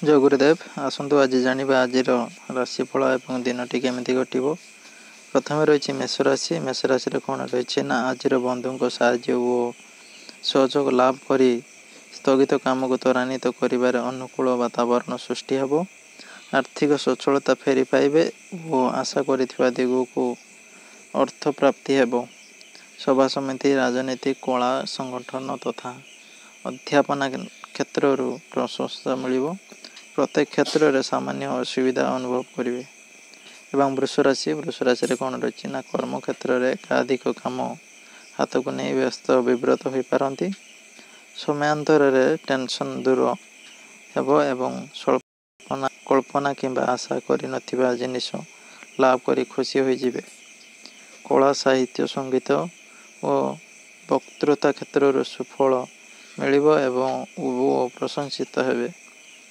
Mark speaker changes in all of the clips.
Speaker 1: जय गुरुदेव आसतु आज जानिबा आजिर राशिफल एवं दिनटी केमिति घटिबो। प्रथम रही मेष राशि। मेष राशि कौन रही ना आज बंधु साहाय्य और सहयोग लाभ करी स्थगित काम को त्वरान्वित कर अनुकूल वातावरण सृष्टि हेब। आर्थिक सचलता फेरी पाइबे और आशा करिथिबा दिगो को अर्थ प्राप्ति हेब। सभा समिति राजनीति कला संगठन तथा अध्यापना क्षेत्र प्रशंसा मिलिबो। प्रत्येक क्षेत्र में सामान्य असुविधा अनुभव करेंगे। एवं वृष राशि कौन रही ना कर्म क्षेत्र में एकाधिक काम हाथ को नहीं व्यस्त विव्रत हो पारती। समयांतर टेंशन दूर हेब एवं कल्पना किंबा आशा कर जिनिस लाभ कर खुशी होइजिबे। कला साहित्य संगीत और वक्तृता क्षेत्र सुफल मिलिबो एवं प्रशंसित हेबे।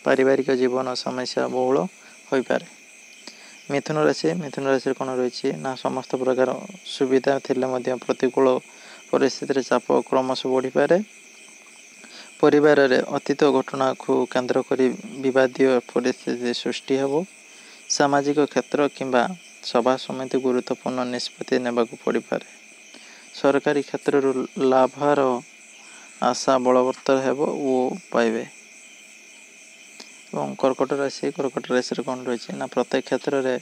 Speaker 1: पारिवारिक जीवन समस्या बहुल हो पारे। मिथुन राशि कौन रही ना समस्त प्रकार सुविधा थिले प्रतिकूल परिस्थिति चाप क्रमश बढ़ी पारे। परिवार रे अतीत घटना को केंद्र कर विवादीय परिस्थिति सृष्टि हेब। सामाजिक क्षेत्र किंबा सभा समिति गुरुत्वपूर्ण निष्पत्ति नेबाकु पड़ी पारे। सरकारी क्षेत्र लाभर आशा बलवत्तर हेब और पाइबे। कर्कट राशि कौन रही ना प्रत्येक क्षेत्र में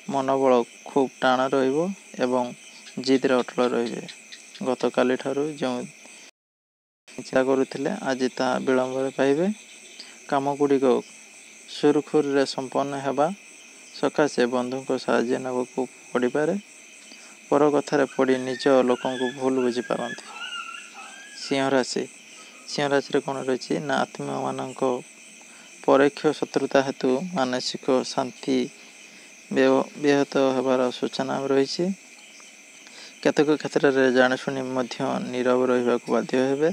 Speaker 1: मनोबल खूब टाण एवं जिद अटल रे। गत काली ठारू जो चिंता करुथिले आज ता विलंब पाइबे। काम गुड़िक सुरखुरी संपन्न हेबा सकाशे बंधु साहाय्य नेबाकु पड़ी पारे। पर कथार पड़ी निज लोक भूल बुझीपारती। सिंह राशि कौन रही ना आत्मीय मानक परोक्ष शत्रुता हेतु मानसिक शांति व्याहत होबार सूचना रही। केतक क्षेत्र में जाणुशुणी नीरव रहा बाध्य हेबे।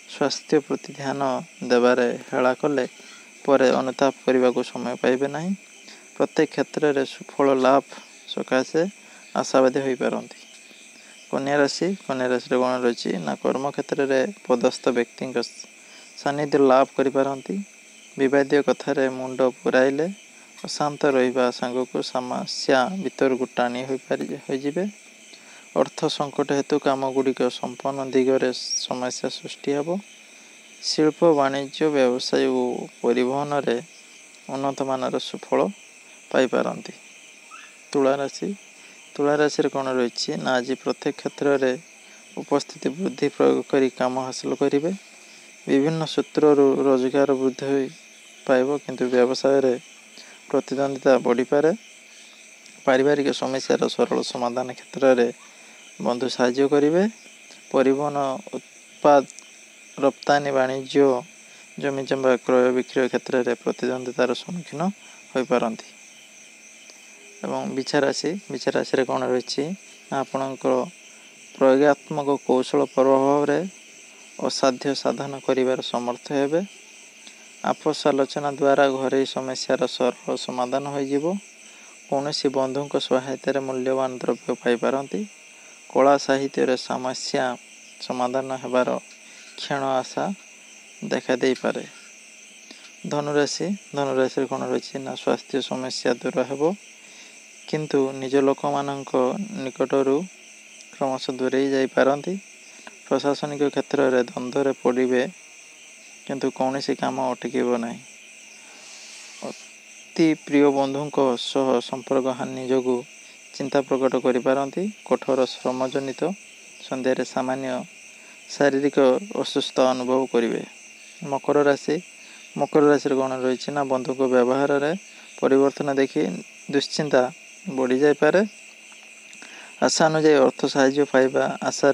Speaker 1: स्वास्थ्य प्रति ध्यान देवारे हेला कले पर अनुताप करने को समय पाइबे नहीं। प्रत्येक क्षेत्र में सुफल लाभ सकाशे आशावादी हो पारती। कन्या राशि कौन रही ना कर्म क्षेत्र में पदस्थ व्यक्ति सानिध्य लाभ करिपारंती। विवादीय कथार मुंड पुराइले अशांत रहा सांग को समस्या भीतर को टाणी हो। अर्थ संकट हेतु काम गुड़िक संपन्न दिगरे समस्या सृष्टि हेब। शिल्प वाणिज्य व्यवसाय और परिवहन रे उन्नत मानर सुफल पाइपारती। तुला राशि कौन रही ना आज प्रत्येक क्षेत्र में उपस्थिति बुद्धि प्रयोग कर काम हासिल करेंगे। विभिन्न सूत्र रोजगार वृद्धि पाइब किंतु व्यवसाय रे प्रतिद्वंदिता बढ़ी पारे। पारिवारिक समस्या सरल समाधान क्षेत्र में बंधु साहाय्य करेंगे। परिवहन उत्पाद रप्तानी वाणिज्य जमी जमा क्रय विक्रय क्षेत्र में प्रतिद्वंदितार सम्मुखीन हो पारती। एवं बिछा राशि कौन रही आपणकर प्रयोगात्मक कौशल प्रभाव में असाध्य साधन कर समर्थ हेबे। आपस आलोचना द्वारा घरे समस्यार सरल समाधान हो। कौन सी बंधु सहायतार मूल्यवान द्रव्य पाइपारती। कला साहित्य समस्या समाधान हेबार क्षण आशा देखा दे पारे। धनुराशि कौन रही ना स्वास्थ्य समस्या दूर हेब किंतु निज लोक मानक निकटरू क्रमश दूरे जाई पारती। प्रशासनिक क्षेत्र में द्वंद्व पड़े किंतु कौन सी काम अटकीब नहीं। अति प्रिय बंधु सह संपर्क हानि जोगु चिंता प्रकट करिपारंती। कठोर श्रम जनित संध्यारे सामान्य शारीरिक असुस्थ अनुभव करेंगे। मकर राशि कौन रही ना बंधु व्यवहार रे परिवर्तन देखी दुश्चिंता बढ़ी जाई पारे। आशा अनुजाई अर्थ साहाय्य पाइबा आशा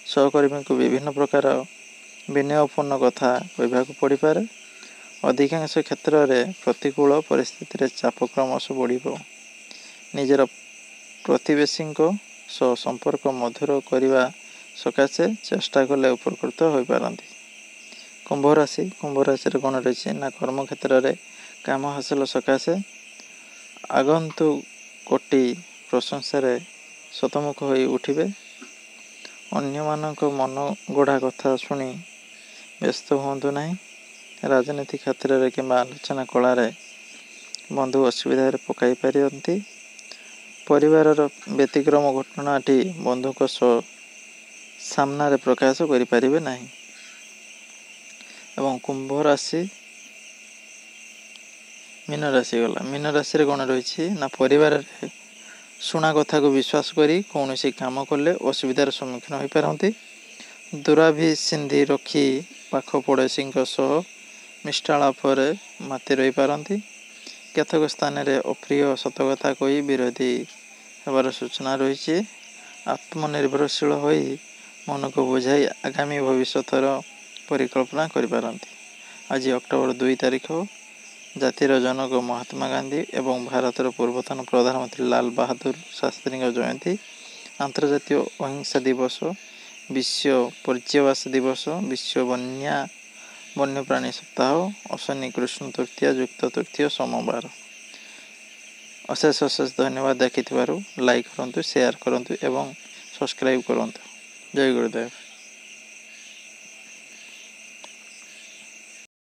Speaker 1: सहकर्मी को विभिन्न प्रकार विनयपूर्ण कथा कहवाक पड़ पारे। अधिकांश क्षेत्र में प्रतिकूल परिस्थिति चाप क्रमश बढ़। निजर प्रतिवेशी संपर्क मधुर करने सकाशे चेष्टा कले उपकृत हो पारती। कुंभ राशि कौन रही ना कर्म क्षेत्र में काम हासिल सकाशे आगंतु कोटि प्रशंसार शतमुख हो उठिबे। अन्य मानक मन गढ़ा कथा शुणी व्यस्त हुंतु नहीं। ରାଜନୀତି କ୍ଷେତ୍ରରେ କିମ୍ବା ଆଲୋଚନା କଳାରେ ବନ୍ଧୁ ଅସୁବିଧାରେ ପକାଇ ପାରନ୍ତି। ପରିବାରର ବ୍ୟତିକ୍ରମ ଘଟଣାଟି ବନ୍ଧୁଙ୍କ ସହ ସାମ୍ନାରେ ପ୍ରକାଶ କରିପାରିବେ ନାହିଁ। ଏବଂ କୁମ୍ଭ ରାଶି, ମୀନ ରାଶି ଗଲା। ମୀନ ରାଶିରେ କ'ଣ ରହିଛି ନା ପରିବାରରେ ଶୁଣା କଥାକୁ ବିଶ୍ୱାସ କରି କୌଣସି କାମ କଲେ ଅସୁବିଧାର ସମ୍ମୁଖୀନ ହୋଇପାରନ୍ତି। ଦୂରାଭିସନ୍ଧି ରଖି ପାଖ ପଡ଼ୋଶୀଙ୍କ ସହ ମିଷ୍ଟାଳାପରେ ମାତି ରହିପାରନ୍ତି। କେତେକ ସ୍ଥାନରେ ଅପ୍ରିୟ ସତକଥା କହି ବିରୋଧୀ ହେବାର ସୂଚନା ରହିଛି। ଆତ୍ମନିର୍ଭରଶୀଳ ହୋଇ ମନକୁ ବୁଝାଇ ଆଗାମୀ ଭବିଷ୍ୟତର ପରିକଳ୍ପନା କରିପାରନ୍ତି। ଆଜି ଅକ୍ଟୋବର 2 ତାରିଖ ଜାତିର ଜନକ ମହାତ୍ମା ଗାନ୍ଧୀ ଏବଂ ଭାରତର ପୂର୍ବତନ ପ୍ରଧାନମନ୍ତ୍ରୀ ଲାଲ ବାହାଦୁର ଶାସ୍ତ୍ରୀଙ୍କ ଜୟନ୍ତୀ। ଆନ୍ତର୍ଜାତୀୟ ଅହିଂସା ଦିବସ, ବିଶ୍ୱ ପର୍ଯ୍ୟବାସ ଦିବସ, ବିଶ୍ୱ ବନ୍ୟପ୍ରାଣୀ ସପ୍ତାହ, ଅଶ୍ୱିନୀ କୃଷ୍ଣ ତୃତୀୟା ଯୁକ୍ତ ତୃତୀୟ ସୋମବାର। ଅଶେଷ ଧନ୍ୟବାଦ ଦେଖିଥିବାରୁ। ଲାଇକ୍ କରନ୍ତୁ, ସେୟାର କରନ୍ତୁ ଏବଂ ସବସ୍କ୍ରାଇବ୍ କରନ୍ତୁ। ଜୟ ଗୁରୁଦେବ।